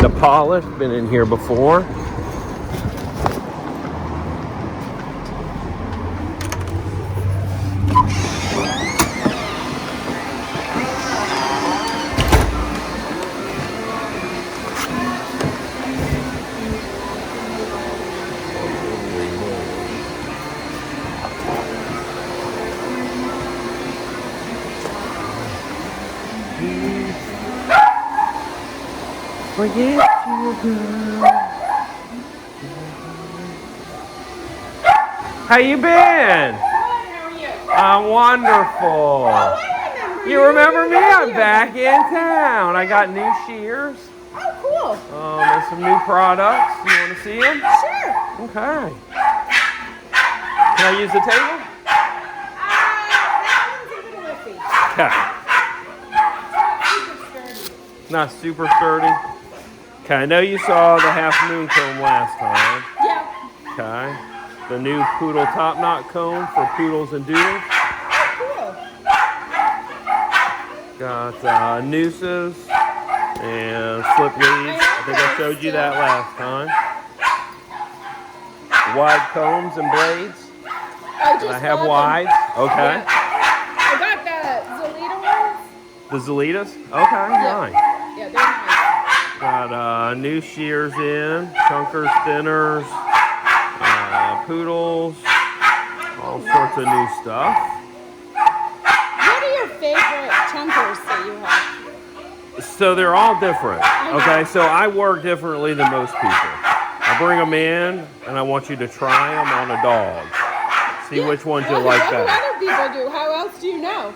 The polished, been in here before. Forget you, girl. How you been? Good, how are you? I'm wonderful. Oh, I remember You remember me? I'm back in town. I got new shears. Oh, cool. And some new products. You want to see them? Sure. Okay. Can I use the table? That one's a little iffy. Okay. Super sturdy. Not super sturdy. Okay, I know you saw the half moon comb last time. Yep. Okay. The new poodle top knot comb for poodles and doodles. Cool. Got nooses and slip leads. I think I showed you that last time. Wide combs and blades. I have wides. Okay. Yeah. I got the Zelita ones. The Zelitas? Okay, nice. Yeah, they're nice. Got new shears in, chunkers, thinners, poodles, all sorts of new stuff. What are your favorite chunkers that you have? So they're all different. Okay, so I work differently than most people. I bring them in and I want you to try them on a dog. See which ones you like better. better. What do other people do? How else do you know?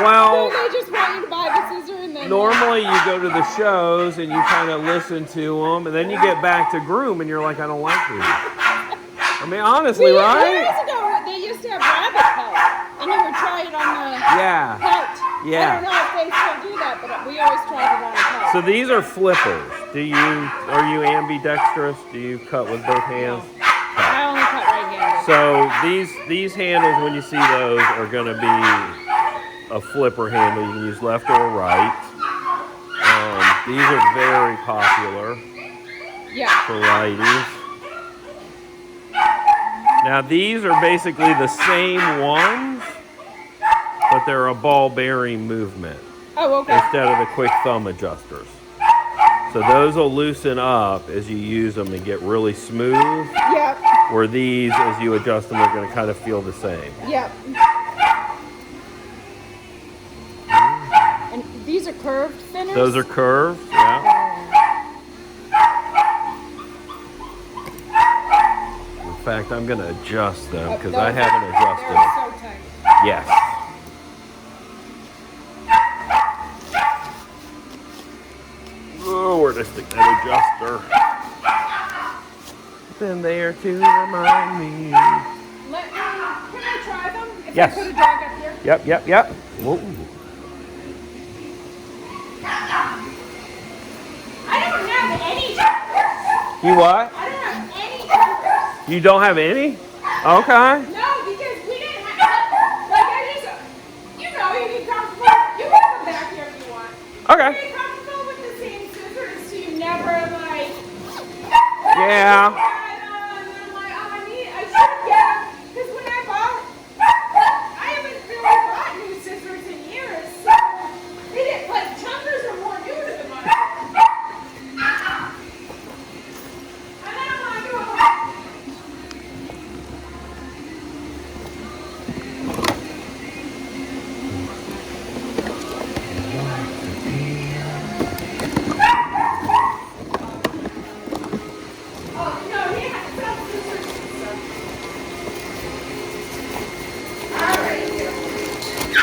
Well, So they just want you to buy the scissor and then... normally you go to the shows and you kind of listen to them, and then you get back to groom and you're like, I don't like these. I mean, honestly, right? Years ago, they used to have rabbit pelt, and you would try it on the Yeah. pelt. Yeah. I don't know if they still do that, but we always tried it on a pelt. So these are flippers. Are you ambidextrous? Do you cut with both hands? I only cut right-handed. So these handles, when you see those, are going to be a flipper handle. You can use left or right. These are very popular varieties. Now these are basically the same ones, but they're a ball bearing movement instead of the quick thumb adjusters. So those will loosen up as you use them and get really smooth. Yep. Where these, as you adjust them, are going to kind of feel the same. Yep. And these are curved thinners? Those are curved, yeah. In fact, I'm going to adjust them because I haven't adjusted them. They're so tight. Yes. Oh, where'd I stick that adjuster? Been there to remind me. Can I try them? If Yes. I put a dog up here? Yep. Whoa. I don't have any chunkers. You what? I don't have any chunkers. You don't have any? Okay. No, because we didn't have, like I just, you get comfortable. You can come back here if you want. Okay. You get comfortable with the same scissors so you never like, Yeah. and then I'm like, oh, I should get them. Because when I bought, I haven't really bought new scissors in years. So they didn't, like, chunkers are more new to the money. And then I'm like, oh. Oh, no, he had some scissors and stuff. All right.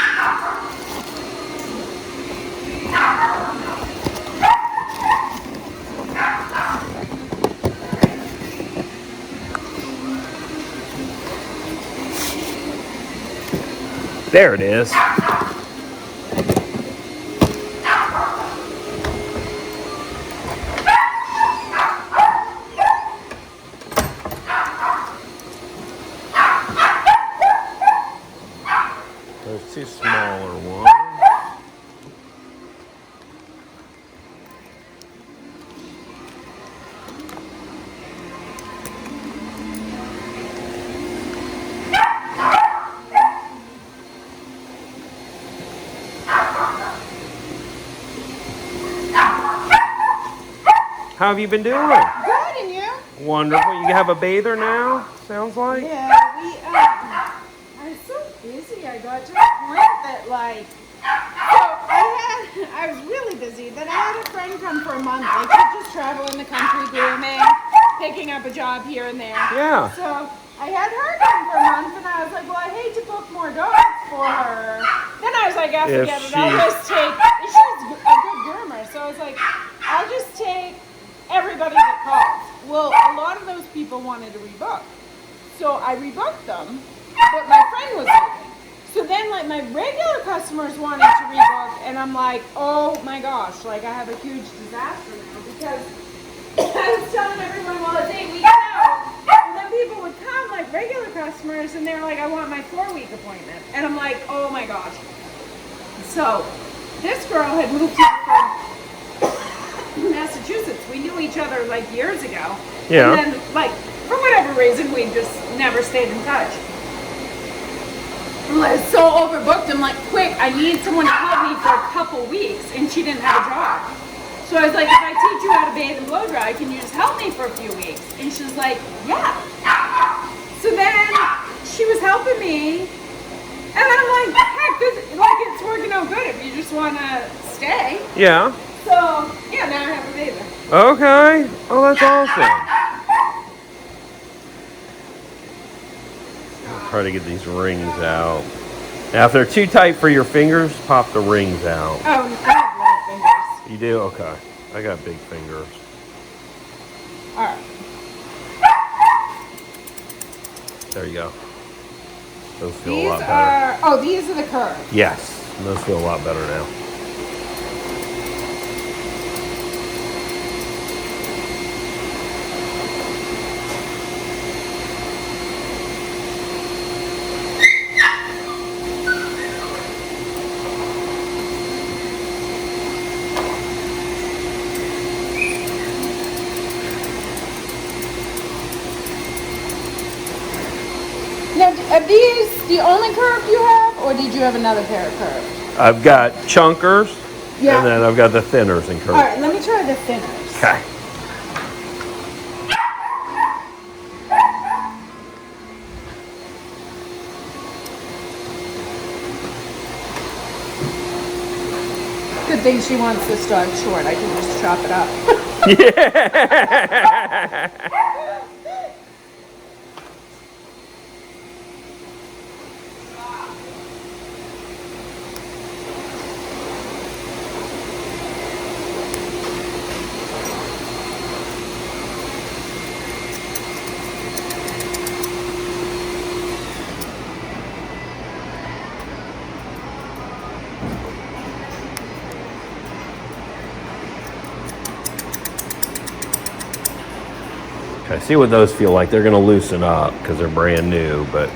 There it is. There's two smaller ones. How have you been doing? Good, and you? Wonderful. You have a bather now, sounds like? Yeah, I was so busy. I got to the point that, like, I was really busy. Then I had a friend come for a month. Like, she'd just travel in the country grooming, picking up a job here and there. Yeah. So I had her come for a month, and I was like, well, I hate to book more dogs for her. Then I was like, forget it. I'll just take, she's a good groomer. So I was like, I'll just take everybody that calls. Well, a lot of those people wanted to rebook. So I rebooked them, but my friend was leaving. So then, like, my regular customers wanted to rebook, and I'm like, oh my gosh, like, I have a huge disaster now because I was telling everyone, well, it's 8 weeks out. And then people would come, like, regular customers, and they're like, I want my 4-week appointment. And I'm like, oh my gosh. So this girl had moved here from Massachusetts. We knew each other, like, years ago. Yeah. And then, like, for whatever reason, we just never stayed in touch. I was so overbooked. I'm like, quick, I need someone to help me for a couple weeks. And she didn't have a job. So I was like, if I teach you how to bathe and blow dry, can you just help me for a few weeks? And she was like, yeah. So then she was helping me. And then I'm like, heck, it's working out good if you just want to stay. Yeah. So, yeah, now I have a bather. Okay. Oh, that's awesome. I'll try to get these rings out. Now, if they're too tight for your fingers, pop the rings out. Oh, I have little fingers. You do? Okay. I got big fingers. All right. There you go. Those feel These a lot better. these are the curves. Yes. Those feel a lot better now. Now, are these the only curve you have, or did you have another pair of curves? I've got chunkers, Yeah. and then I've got the thinners and curves. All right, let me try the thinners. Okay. Good thing she wants this dog short. I can just chop it up. Yeah. Okay, see what those feel like. They're going to loosen up because they're brand new, but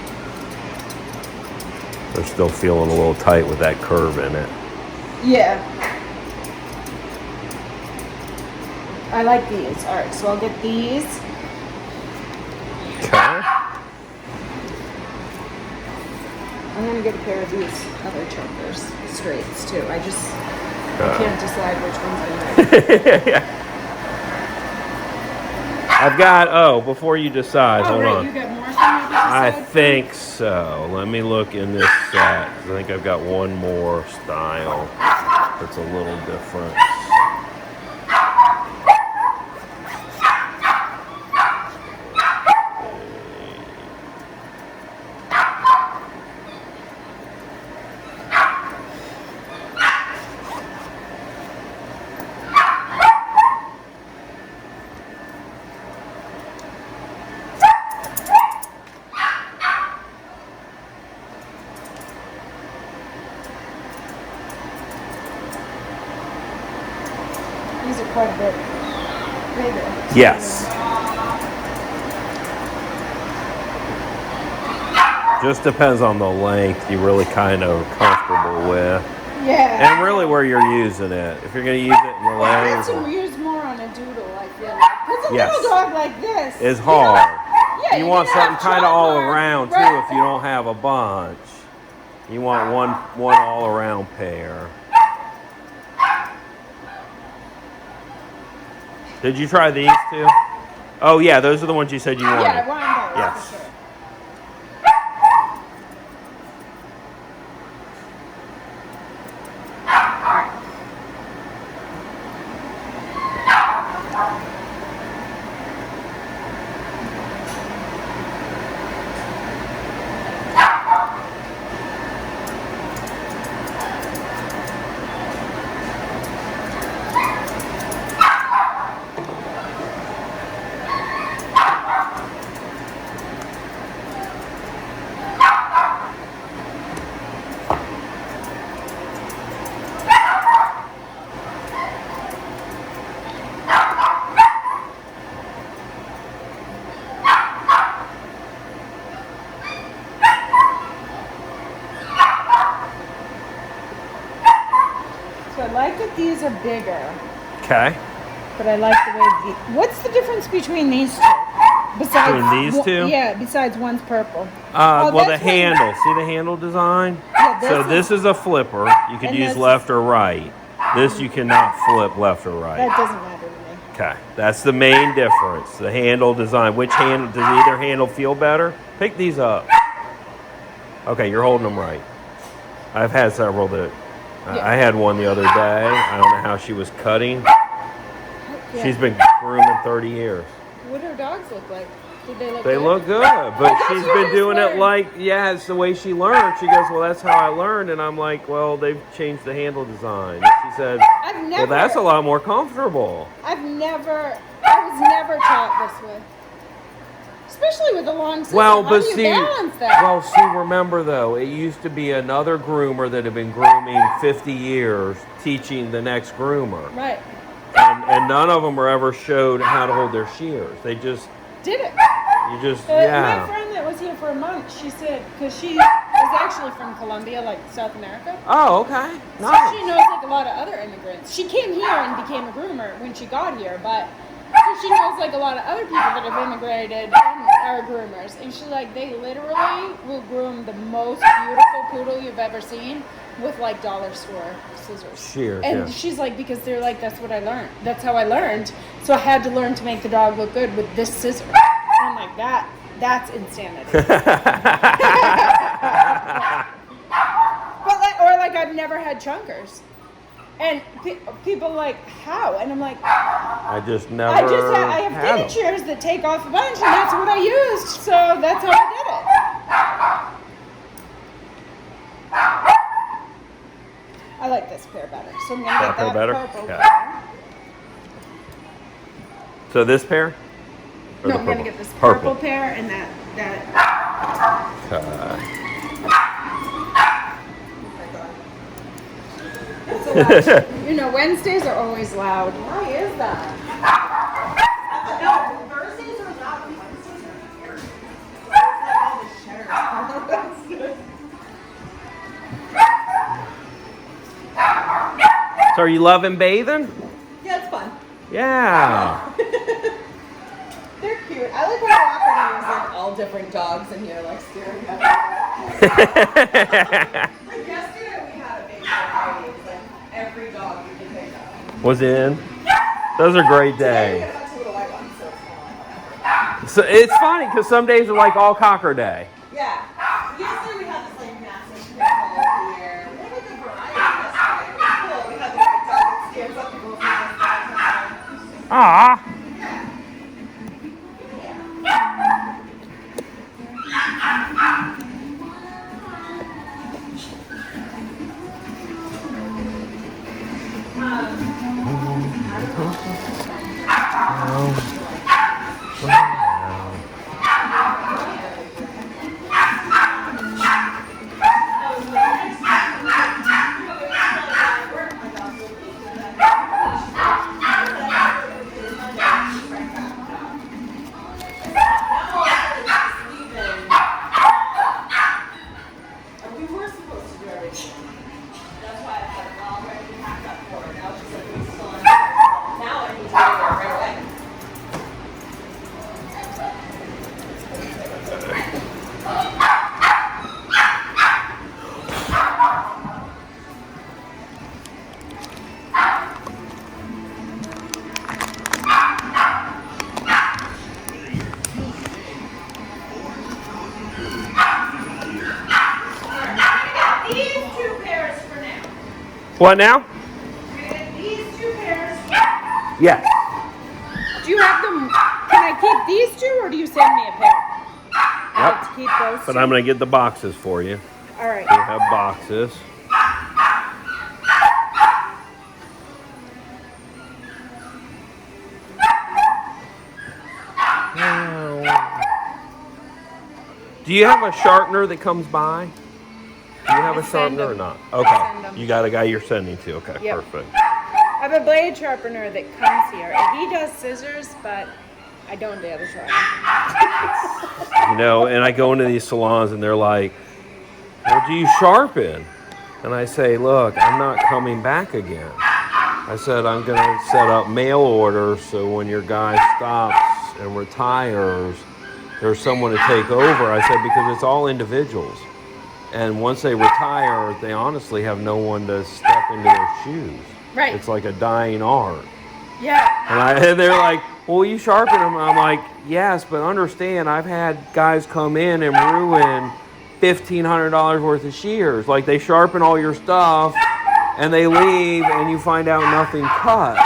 they're still feeling a little tight with that curve in it. Yeah. I like these. All right, so I'll get these. Okay. I'm gonna get a pair of these other chunkers, straights too. I can't decide which ones I like. I've got, before you decide, hold right, on. you got more from me to I decide? think so. Let me look in this set, 'cause I think I've got one more style that's a little different. These are quite a bit bigger. Yes. Just depends on the length you really kind of are comfortable with. Yeah. And really where you're using it. If you're going to use it in the I need legs, to use more on a doodle, I feel like. Because a Yes. little dog like this it's hard. Yeah, You want can have something kind of all chunk marks, around too right. if you don't have a bunch. You want one all around pair. Did you try these too? Oh yeah, those are the ones you said you wanted. Yeah, I want those Yes. for sure. So I like that these are bigger, Okay. but I like the way what's the difference between these two? Besides Between these two? Yeah, besides one's purple. Well, the that's one- handle. See the handle design? Yeah, So this is a flipper. You could And use this left or right. This you cannot flip left or right. That doesn't matter to me. Okay, that's the main difference. The handle design. Which handle does either handle feel better? Pick these up. Okay, you're holding them right. I've had several that. I had one the other day. I don't know how she was cutting. Yeah. She's been grooming 30 years. What do her dogs look like? Did they look They good? look good, but That's she's what been I doing it learned. like, yeah, it's the way she learned. She goes, well, that's how I learned. And I'm like, well, they've changed the handle design. And she said, I've never, well, that's a lot more comfortable. I was never taught this way. Especially with the long scissors. Well, How but do you see, balance that? well, see, remember though, it used to be another groomer that had been grooming 50 years, teaching the next groomer. Right. And none of them were ever showed how to hold their shears. They just, Did it. you just, My yeah. friend that was here for a month, she said, because she is actually from Colombia, like South America. Oh, okay. So Nice. she knows like a lot of other immigrants. She came here and became a groomer when she got here, but so she knows like a lot of other people that have immigrated and are groomers. And she's like, they literally will groom the most beautiful poodle you've ever seen with like dollar store scissors. Shears, And yeah. she's like, because they're like, that's what I learned. That's how I learned. So I had to learn to make the dog look good with this scissor. And I'm like, that's insanity. But like, or like I've never had chunkers. And people like, how? And I'm like, I just never I have had thinning 'em. shears that take off a bunch, and that's what I used. So that's how I did it. I like this pair better. So I'm gonna That get pair that better? purple Yeah. pair. So this pair? Or No, the I'm gonna purple? get this purple pair and that. Okay. It's a lot. You know, Wednesdays are always loud. Why is that? No, Thursdays are not. Wednesdays are here. It's like all the cheddar. So are you loving bathing? Yeah, it's fun. Yeah. They're cute. I like when I walk in and there's like all different dogs in here, like staring at me. Like yesterday we had a big party. It was like every dog you can think of. Was in. Those are great Today we days. got a bunch of little white ones, so it's not like So it's funny because some days are like all cocker day. yeah. Yesterday we had this like massive pit bull here. We had a good variety yesterday. It was cool. We had the white dog that stands up and goes like this. Ah. We were supposed to do everything. That's why I had it all ready to pack up for her. Now she's like, we still on. Now I need to go there right away. What now? These 2 pairs. Yes. Do you have them? Can I keep these 2 or do you send me a pair? I Yep. like to keep those 2. But I'm going to get the boxes for you. All right. We have boxes. Do you have a sharpener that comes by? Do you have a send sharpener or them. not? Send Okay. them. You got a guy you're sending to. Okay, Yep. perfect. I have a blade sharpener that comes here. And he does scissors, but I don't dare to sharpen. You know, and I go into these salons and they're like, well, do you sharpen? And I say, look, I'm not coming back again. I said, I'm going to set up mail orders so when your guy stops and retires, there's someone to take over. I said, because it's all individuals. And once they retire, they honestly have no one to step into their shoes. Right. It's like a dying art. Yeah. And they're like, well, you sharpen them. I'm like, yes, but understand, I've had guys come in and ruin $1,500 worth of shears. Like, they sharpen all your stuff, and they leave, and you find out nothing cuts.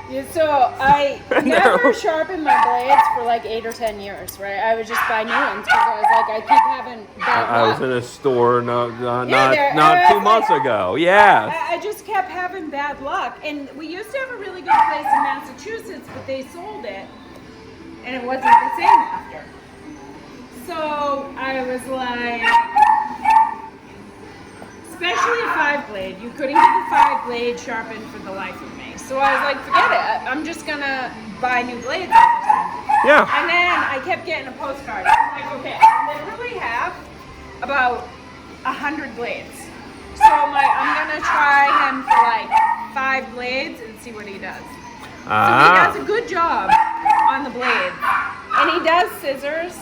Yeah, so I never sharpened my blades for like 8 or 10 years, right? I would just buy new ones because I was like, I keep having bad I was luck. in a store not I 2 was months like- ago. Yes. I just kept having bad luck. And we used to have a really good place in Massachusetts, but they sold it, and it wasn't the same after. So I was like, especially a 5-blade, you couldn't get a 5-blade sharpened for the life of me. So I was like, forget it. I'm just gonna buy new blades all the time. Yeah. And then I kept getting a postcard. I'm like, okay, I literally have about 100 blades. So I'm gonna try him for like 5 blades and see what he does. So he does a good job on the blades. And he does scissors,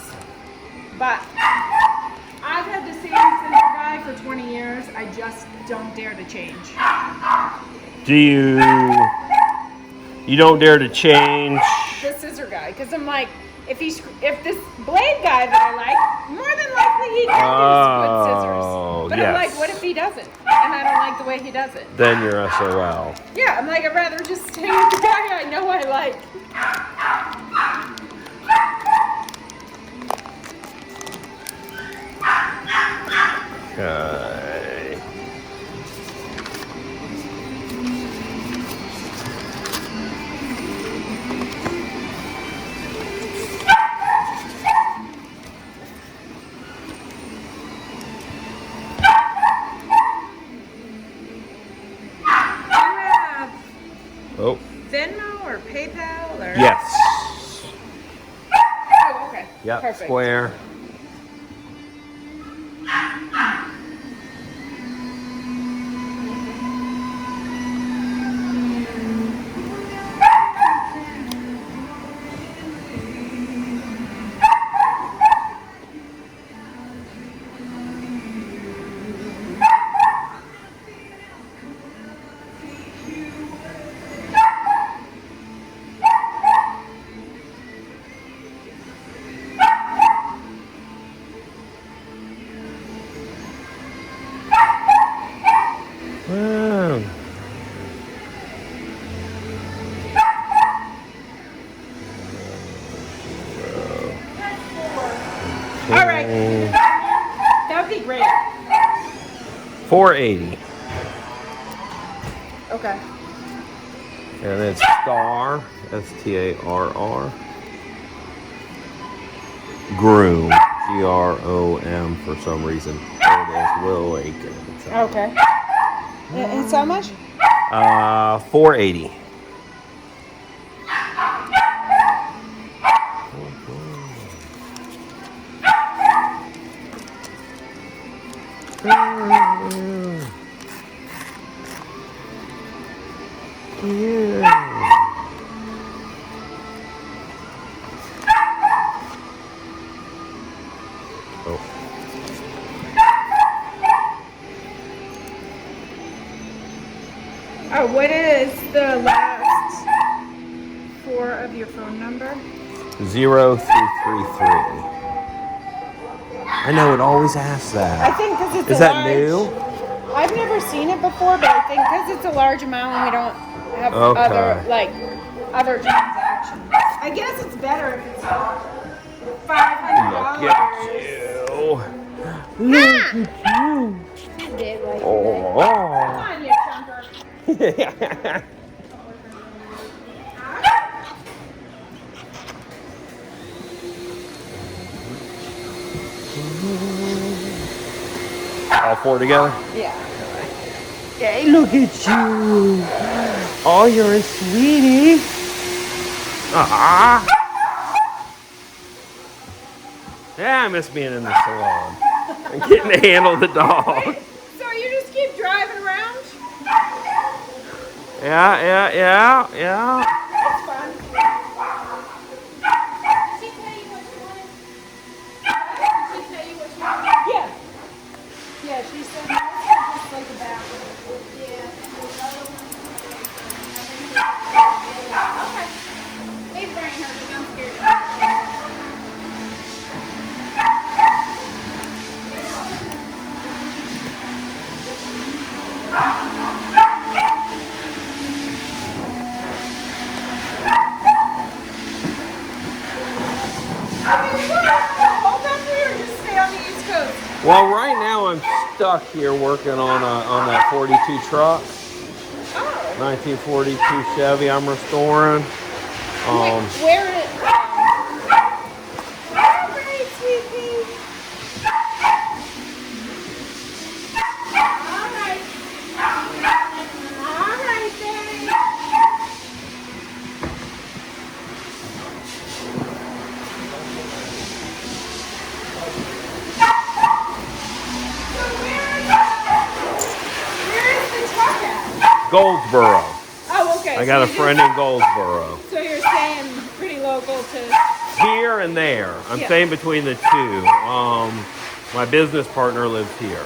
but I've had the same scissor guy for 20 years. I just don't dare to change. Do you don't dare to change? The scissor guy, because I'm like, if this blade guy that I like, more than likely he can use good scissors. But I'm like, what if he doesn't? And I don't like the way he does it. Then you're SOL. Yeah, I'm like, I'd rather just stay with the guy I know I like. Okay. Oh. Venmo or PayPal or? Yes. Oh, okay. Yep. Perfect. Square. Wow. All right. That would be great. 480. Okay. And it's star, STARR. Groom, GROM for some reason. There it is, Will Aiken. Okay. It's how much? 480. Oh, what is the last 4 of your phone number? 0333. I know, it always asks I that. think because it's Is a that large, new? I've never seen it before, but I think because it's a large amount and we don't have other transactions. I guess it's better if it's $500. Look at you. Look at you. Come on, you chunker. All four together? Yeah. Hey, look at you. Oh, you're a sweetie. Ah. Yeah, I miss being in the salon and getting to handle the dog. Wait, so you just keep driving around? Yeah. That's fun. Did she tell you what you wanted? Did she tell you what you wanted? Yeah. Yeah, she said no, it's just like a bathroom. Yeah. Okay. Maybe bring her because I'm scared. Well, right now I'm stuck here working on that 42 truck, 1942 Chevy. I'm restoring. Where it? All right, sweetie. All right, then. Goldsboro. Oh, okay. I got a friend in Goldsboro. So you're staying pretty local to... Here and there. I'm staying between the two. My business partner lives here.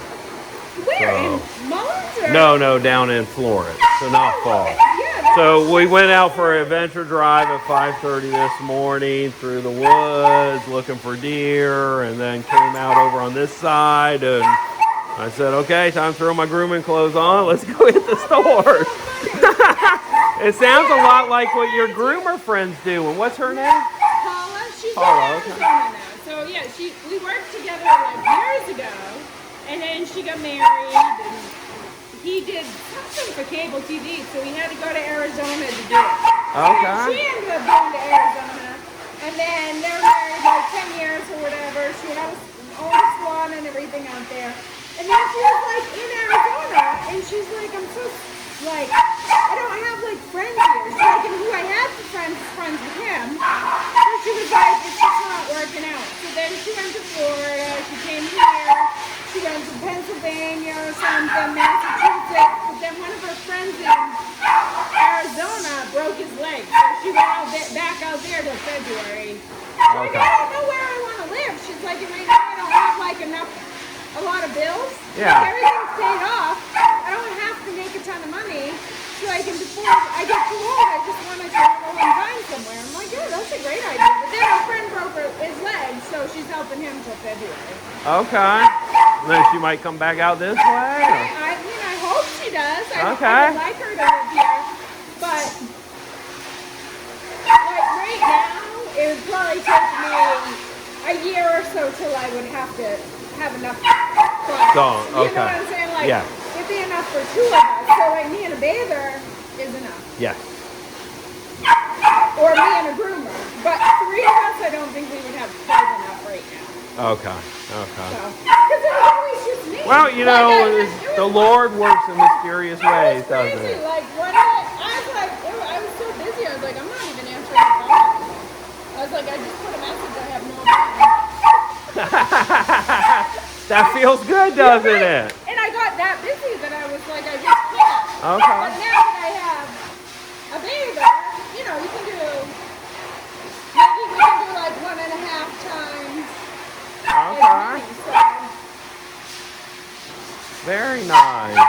Where? In Mullins? Or? No, down in Florence. So not far. Yeah, So we went out for an adventure drive at 5:30 this morning through the woods looking for deer, and then came out over on this side, and I said, okay, time to throw my grooming clothes on. Let's go hit the stores. It sounds a lot like what your groomer friend's doing. What's her name? Paula. She's Paula, in Arizona now. So yeah, we worked together like years ago, and then she got married, and he did something for cable TV, so we had to go to Arizona to do it. Okay. And she ended up going to Arizona, and then they're married like 10 years or whatever. She had owned a salon and everything out there. And then she was like in Arizona, and she's like, I'm so, like, I don't have like friends here. She's like, and who I had friends with him. So she was like, it's just not working out. So then she went to Florida, she came here, she went to Pennsylvania or something, Massachusetts. But then one of her friends in Arizona broke his leg. So she went back out there till February. She's like, I don't know where I want to live. She's like, and right now I don't have like a lot of bills. Yeah. Like, everything's paid off. I don't have to make a ton of money. So I can before I get too old, I just want to travel and find somewhere. I'm like, yeah, that's a great idea. But then her friend broke his leg, so she's helping him till February. Okay. Then she might come back out this way? I mean, I hope she does. I would like her to live here. But like right now, it would probably take me a year or so till I would have to have enough clients. You know what I'm saying? Like, it'd be enough for two of us. So like me and a bather is enough. Yes. Or me and a groomer. But three of us, I don't think we would have quite enough right now. Okay. Because it was always just me. Well, you know, the Lord works in mysterious ways, doesn't it? Like one day, I was so busy. I was like, I'm not even answering the phone. I was like, I just put a message. I have no idea. That feels good, doesn't it? And I got that busy that I was like, I just can't. Okay. But now that I have a baby, you know, we can do like 1.5 times. Okay. So. Very nice.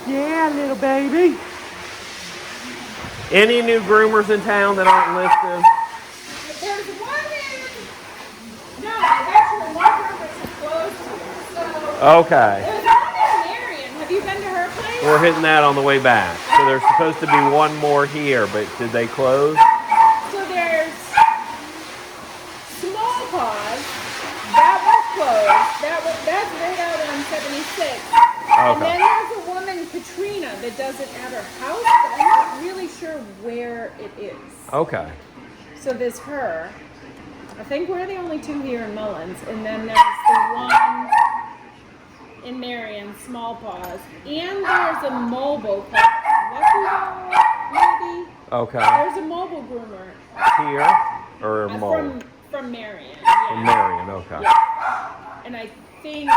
Yeah, little baby. Any new groomers in town that aren't listed? There's one in... No, actually one groomer is closed. So... Okay. There's one in Have you been to her place? We're hitting that on the way back. So there's supposed to be one more here, but did they close? So there's Small Paws. That was closed. That's right out on 76. And then there's a woman, Katrina, that does it at her house, but I'm not really sure where it is. Okay. So there's her. I think we're the only two here in Mullins. And then there's the one in Marion, Small Paws. And there's a mobile called Lucky Dog, maybe. Okay. There's a mobile groomer. Here or Mole? From Marion. From Marion, okay. Yeah. And I think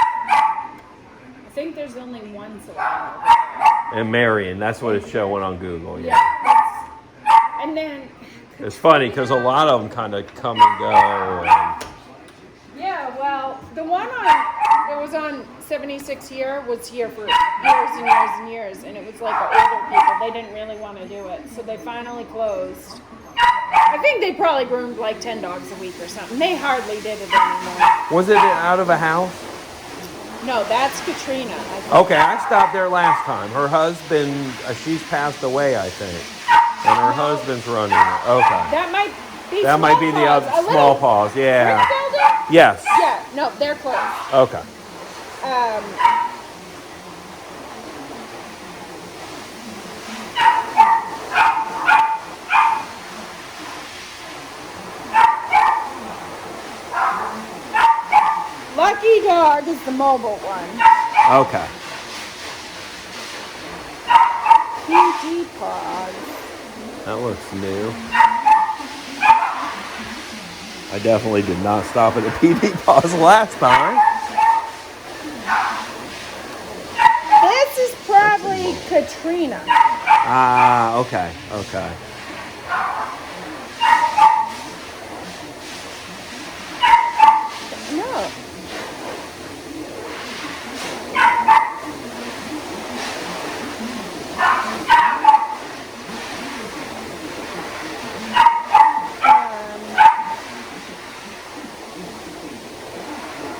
there's only one salon over there. And Marion, that's what it's showing on Google. Yeah. And then It's funny because a lot of them kind of come and go. And yeah, well, the one that was on 76 here was here for years and years and years, and it was like older people. They didn't really want to do it, so they finally closed. I think they probably groomed like 10 dogs a week or something. They hardly did it anymore. was it out of a house? No, that's Katrina. I think. Okay, I stopped there last time. Her husband, she's passed away, I think. And her husband's running it. Okay. That might be That might be the other Small Paws, yeah. Brick building? Yes. Yeah, no, they're closed. Okay. Lucky Dog is the mobile one. Okay. PG Paws. That looks new. I definitely did not stop at a PD Paws last time. This is probably Katrina. Ah, okay, okay. No.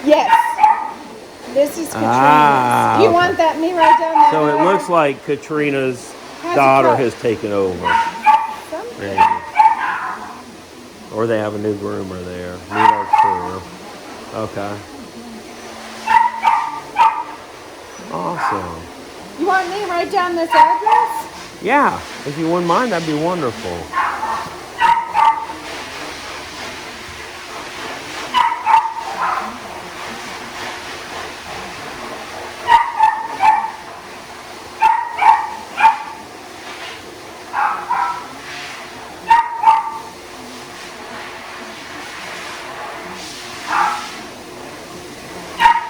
Yes. This is Katrina's. Ah, You okay. want that? Me right down there. So it looks like Katrina's Has a daughter cut. has taken over. Something. Maybe. Or they have a new groomer there. New dog groomer. Okay. Awesome. You want me right down this address? Yeah, if you wouldn't mind, that'd be wonderful.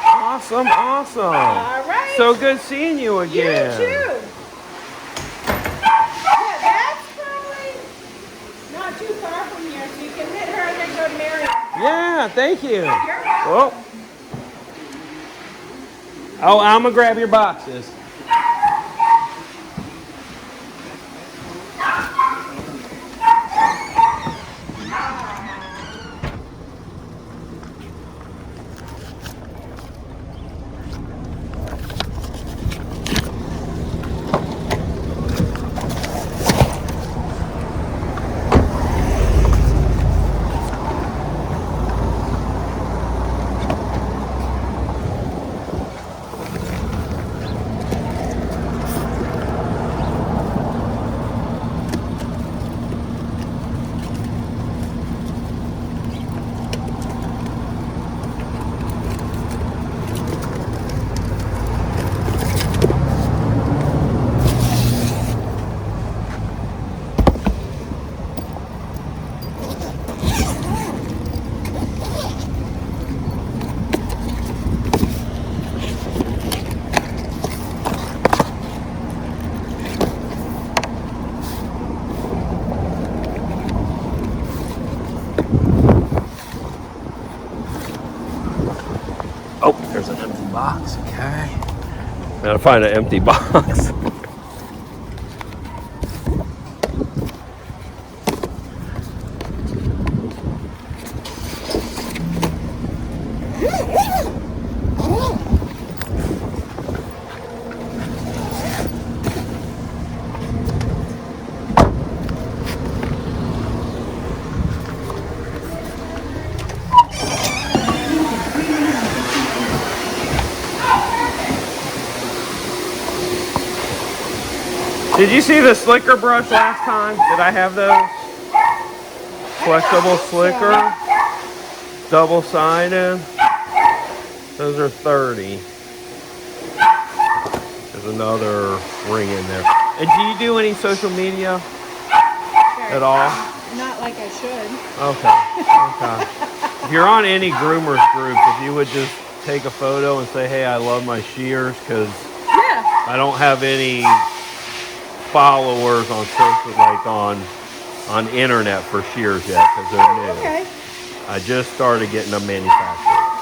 Awesome, awesome. All right. So good seeing you again. You too. Yeah, that's probably not too far from here, so you can hit her and then go to Marion. Yeah, thank you. You're welcome. Oh, I'm gonna grab your boxes. Oh, there's an empty box. Okay. Gotta find an empty box. Did you see the slicker brush last time? Did I have those? Flexible slicker, double-sided. Those are 30. There's another ring in there. And do you do any social media at all? Not like I should. Okay. If you're on any groomers group, if you would just take a photo and say, hey, I love my shears, because Yeah. I don't have any followers on social, like on internet for shears yet, because they're new. Okay. I just started getting them manufactured.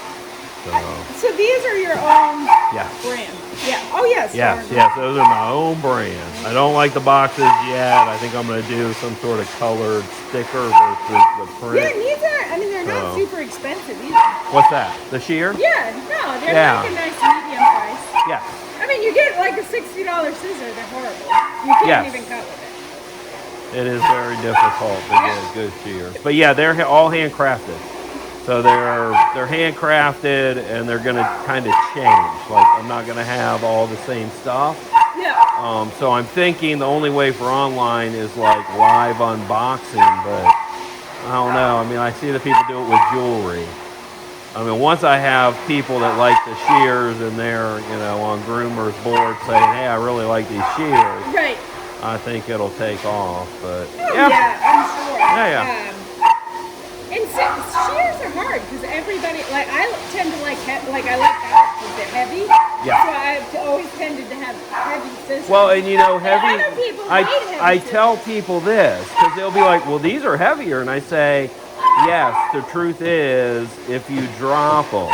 So these are your own Yeah. brand. Yeah. Oh yes. Yes, those are my own brand. I don't like the boxes yet. I think I'm going to do some sort of colored sticker versus the print. Yeah, these are. I mean, they're not So. super expensive either. What's that? The shear? Yeah. No, they're Yeah. like a nice medium price. Yes. I mean, you get like a $60 scissor. They're horrible. You can't Yes. even cut with it. It is very difficult to get good shears. But yeah, they're all handcrafted. So they're handcrafted, and they're going to kind of change. Like, I'm not going to have all the same stuff. Yeah. So I'm thinking the only way for online is like live unboxing, but I don't know. I mean, I see the people do it with jewelry. I mean, once I have people that like the shears and they're, on groomers board saying, hey, I really like these shears, Right. I think it'll take off. But Oh, yeah, I'm sure. Yeah. And shears are hard because everybody, like, I tend to like I like that because they're heavy. Yeah. So I've always tended to have heavy scissors. Well, and heavy. Other people hate heavy I scissors. tell people this because they'll be like, well, these are heavier, and I say, yes. The truth is, if you drop them,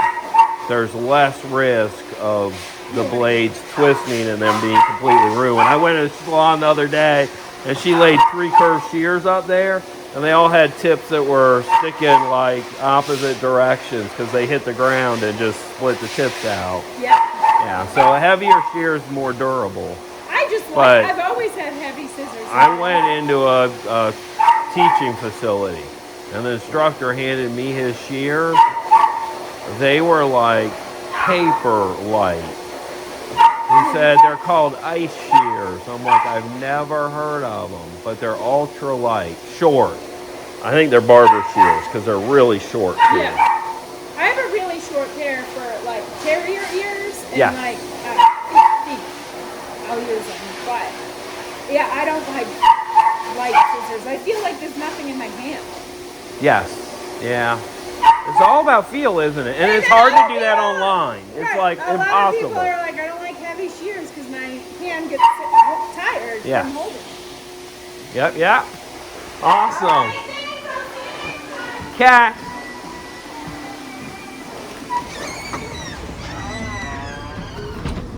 there's less risk of the blades twisting and them being completely ruined. I went to a salon the other day, and she laid 3 curved shears up there, and they all had tips that were sticking like opposite directions because they hit the ground and just split the tips out. Yeah. Yeah, so a heavier shear is more durable. I've always had heavy scissors. I went into a teaching facility, and the instructor handed me his shears. They were like paper light. He said they're called ice shears. I'm like, I've never heard of them, but they're ultra light, short. I think they're barber shears because they're really short too. Yeah. I have a really short pair for like terrier ears and Yeah. like feet. I'll use them, but yeah, I don't like light scissors. I feel like there's nothing in my hand. Yes. Yeah. It's all about feel, isn't it? And it's hard to do that online. It's like A lot of impossible. people are like, I don't like heavy shears because my hand gets tired Yeah. from holding. Yep. Awesome. Cat.